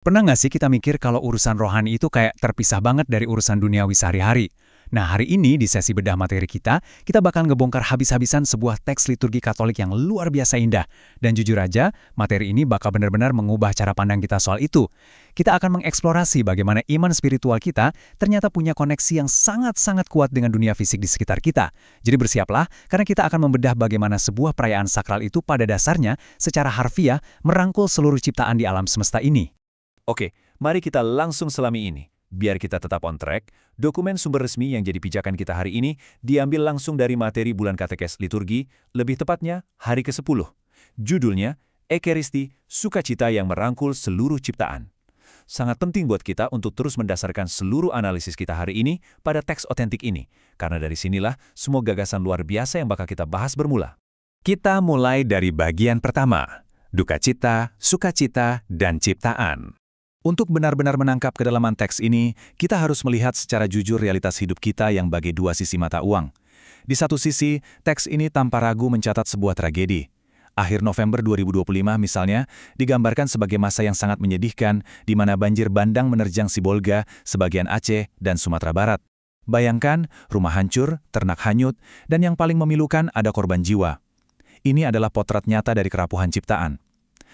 Pernah nggak sih kita mikir kalau urusan rohani itu kayak terpisah banget dari urusan duniawi sehari-hari? Nah, hari ini di sesi bedah materi kita bakal ngebongkar habis-habisan sebuah teks liturgi Katolik yang luar biasa indah. Dan jujur aja, materi ini bakal benar-benar mengubah cara pandang kita soal itu. Kita akan mengeksplorasi bagaimana iman spiritual kita ternyata punya koneksi yang sangat-sangat kuat dengan dunia fisik di sekitar kita. Jadi bersiaplah, karena kita akan membedah bagaimana sebuah perayaan sakral itu pada dasarnya secara harfiah merangkul seluruh ciptaan di alam semesta ini. Oke, mari kita langsung selami ini. Biar kita tetap on track, dokumen sumber resmi yang jadi pijakan kita hari ini diambil langsung dari materi bulan katekes liturgi, lebih tepatnya hari ke-10. Judulnya, Ekaristi, Sukacita yang Merangkul Seluruh Ciptaan. Sangat penting buat kita untuk terus mendasarkan seluruh analisis kita hari ini pada teks otentik ini, karena dari sinilah semua gagasan luar biasa yang bakal kita bahas bermula. Kita mulai dari bagian pertama, Dukacita, Sukacita, dan Ciptaan. Untuk benar-benar menangkap kedalaman teks ini, kita harus melihat secara jujur realitas hidup kita yang bagai dua sisi mata uang. Di satu sisi, teks ini tanpa ragu mencatat sebuah tragedi. Akhir November 2025 misalnya, digambarkan sebagai masa yang sangat menyedihkan, di mana banjir bandang menerjang Sibolga, sebagian Aceh, dan Sumatera Barat. Bayangkan, rumah hancur, ternak hanyut, dan yang paling memilukan ada korban jiwa. Ini adalah potret nyata dari kerapuhan ciptaan.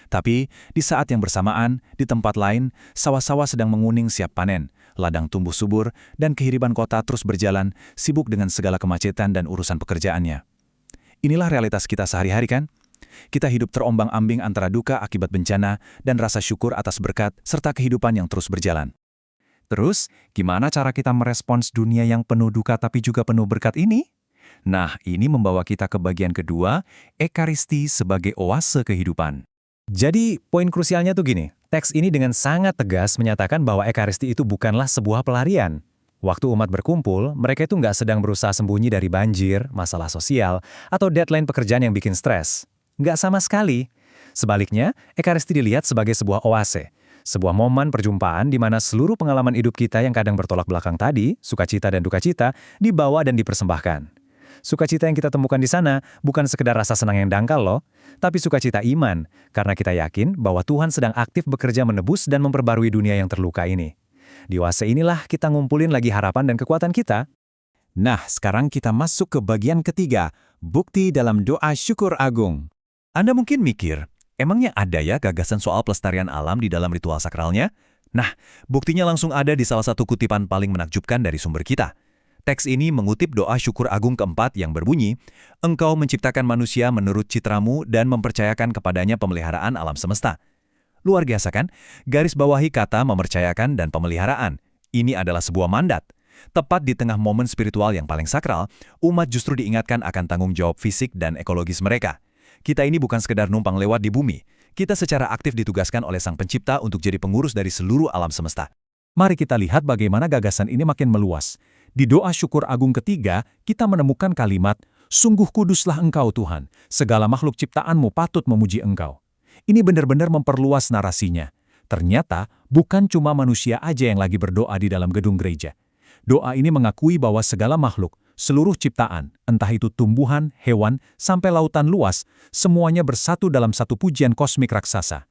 Tapi, di saat yang bersamaan, di tempat lain, sawah-sawah sedang menguning siap panen, ladang tumbuh subur, dan kehidupan kota terus berjalan, sibuk dengan segala kemacetan dan urusan pekerjaannya. Inilah realitas kita sehari-hari kan? Kita hidup terombang-ambing antara duka akibat bencana dan rasa syukur atas berkat, serta kehidupan yang terus berjalan. Terus, gimana cara kita merespons dunia yang penuh duka tapi juga penuh berkat ini? Nah, ini membawa kita ke bagian kedua, Ekaristi sebagai oase kehidupan. Jadi, poin krusialnya tuh gini, teks ini dengan sangat tegas menyatakan bahwa Ekaristi itu bukanlah sebuah pelarian. Waktu umat berkumpul, mereka itu nggak sedang berusaha sembunyi dari banjir, masalah sosial, atau deadline pekerjaan yang bikin stres. Nggak sama sekali. Sebaliknya, Ekaristi dilihat sebagai sebuah oase. Sebuah momen perjumpaan di mana seluruh pengalaman hidup kita yang kadang bertolak belakang tadi, sukacita dan dukacita, dibawa dan dipersembahkan. Sukacita yang kita temukan di sana bukan sekedar rasa senang yang dangkal loh, tapi sukacita iman, karena kita yakin bahwa Tuhan sedang aktif bekerja menebus dan memperbarui dunia yang terluka ini. Di oase inilah kita ngumpulin lagi harapan dan kekuatan kita. Nah, sekarang kita masuk ke bagian ketiga, bukti dalam doa syukur agung. Anda mungkin mikir, emangnya ada ya gagasan soal pelestarian alam di dalam ritual sakralnya? Nah, buktinya langsung ada di salah satu kutipan paling menakjubkan dari sumber kita. Teks ini mengutip doa syukur agung keempat yang berbunyi, "Engkau menciptakan manusia menurut citramu dan mempercayakan kepadanya pemeliharaan alam semesta." Luar biasa kan? Garis bawahi kata mempercayakan dan pemeliharaan. Ini adalah sebuah mandat. Tepat di tengah momen spiritual yang paling sakral, umat justru diingatkan akan tanggung jawab fisik dan ekologis mereka. Kita ini bukan sekedar numpang lewat di bumi. Kita secara aktif ditugaskan oleh Sang Pencipta untuk jadi pengurus dari seluruh alam semesta. Mari kita lihat bagaimana gagasan ini makin meluas. Di doa syukur agung ketiga, kita menemukan kalimat, "Sungguh kuduslah Engkau Tuhan, segala makhluk ciptaanmu patut memuji Engkau." Ini benar-benar memperluas narasinya. Ternyata, bukan cuma manusia aja yang lagi berdoa di dalam gedung gereja. Doa ini mengakui bahwa segala makhluk, seluruh ciptaan, entah itu tumbuhan, hewan, sampai lautan luas, semuanya bersatu dalam satu pujian kosmik raksasa.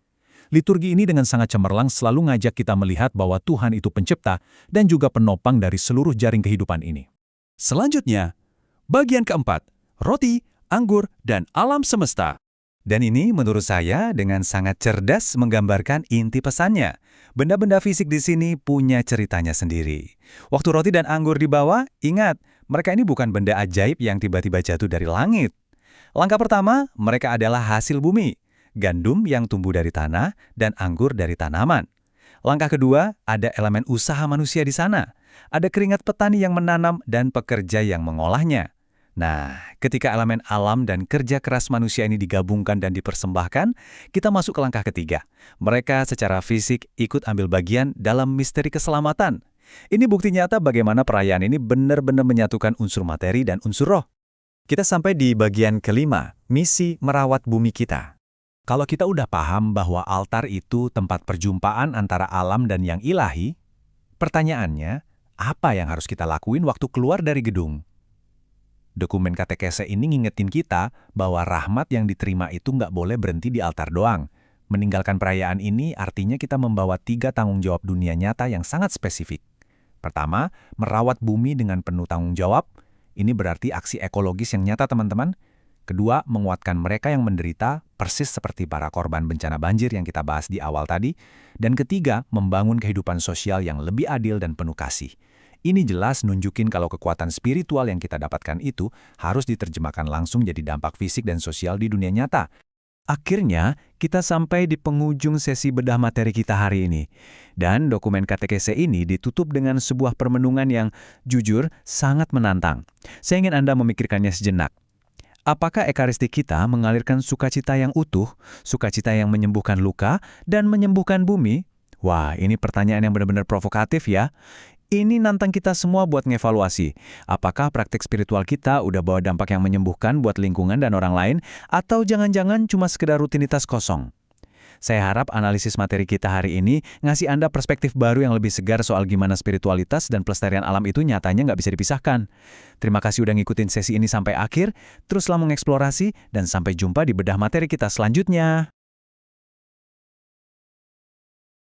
Liturgi ini dengan sangat cemerlang selalu ngajak kita melihat bahwa Tuhan itu pencipta dan juga penopang dari seluruh jaring kehidupan ini. Selanjutnya, bagian keempat, roti, anggur, dan alam semesta. Dan ini menurut saya dengan sangat cerdas menggambarkan inti pesannya. Benda-benda fisik di sini punya ceritanya sendiri. Waktu roti dan anggur dibawa, ingat, mereka ini bukan benda ajaib yang tiba-tiba jatuh dari langit. Langkah pertama, mereka adalah hasil bumi. Gandum yang tumbuh dari tanah, dan anggur dari tanaman. Langkah kedua, ada elemen usaha manusia di sana. Ada keringat petani yang menanam dan pekerja yang mengolahnya. Nah, ketika elemen alam dan kerja keras manusia ini digabungkan dan dipersembahkan, kita masuk ke langkah ketiga. Mereka secara fisik ikut ambil bagian dalam misteri keselamatan. Ini bukti nyata bagaimana perayaan ini benar-benar menyatukan unsur materi dan unsur roh. Kita sampai di bagian kelima, misi merawat bumi kita. Kalau kita udah paham bahwa altar itu tempat perjumpaan antara alam dan yang ilahi, pertanyaannya, apa yang harus kita lakuin waktu keluar dari gedung? Dokumen katekese ini ngingetin kita bahwa rahmat yang diterima itu nggak boleh berhenti di altar doang. Meninggalkan perayaan ini artinya kita membawa 3 tanggung jawab dunia nyata yang sangat spesifik. Pertama, merawat bumi dengan penuh tanggung jawab. Ini berarti aksi ekologis yang nyata, teman-teman. Kedua, menguatkan mereka yang menderita, persis seperti para korban bencana banjir yang kita bahas di awal tadi. Dan ketiga, membangun kehidupan sosial yang lebih adil dan penuh kasih. Ini jelas nunjukin kalau kekuatan spiritual yang kita dapatkan itu harus diterjemahkan langsung jadi dampak fisik dan sosial di dunia nyata. Akhirnya, kita sampai di penghujung sesi bedah materi kita hari ini. Dan dokumen katekese ini ditutup dengan sebuah permenungan yang jujur sangat menantang. Saya ingin Anda memikirkannya sejenak. Apakah ekaristi kita mengalirkan sukacita yang utuh, sukacita yang menyembuhkan luka, dan menyembuhkan bumi? Wah, ini pertanyaan yang benar-benar provokatif ya. Ini nantang kita semua buat ngevaluasi. Apakah praktik spiritual kita udah bawa dampak yang menyembuhkan buat lingkungan dan orang lain, atau jangan-jangan cuma sekedar rutinitas kosong? Saya harap analisis materi kita hari ini ngasih Anda perspektif baru yang lebih segar soal gimana spiritualitas dan pelestarian alam itu nyatanya nggak bisa dipisahkan. Terima kasih udah ngikutin sesi ini sampai akhir, teruslah mengeksplorasi, dan sampai jumpa di bedah materi kita selanjutnya.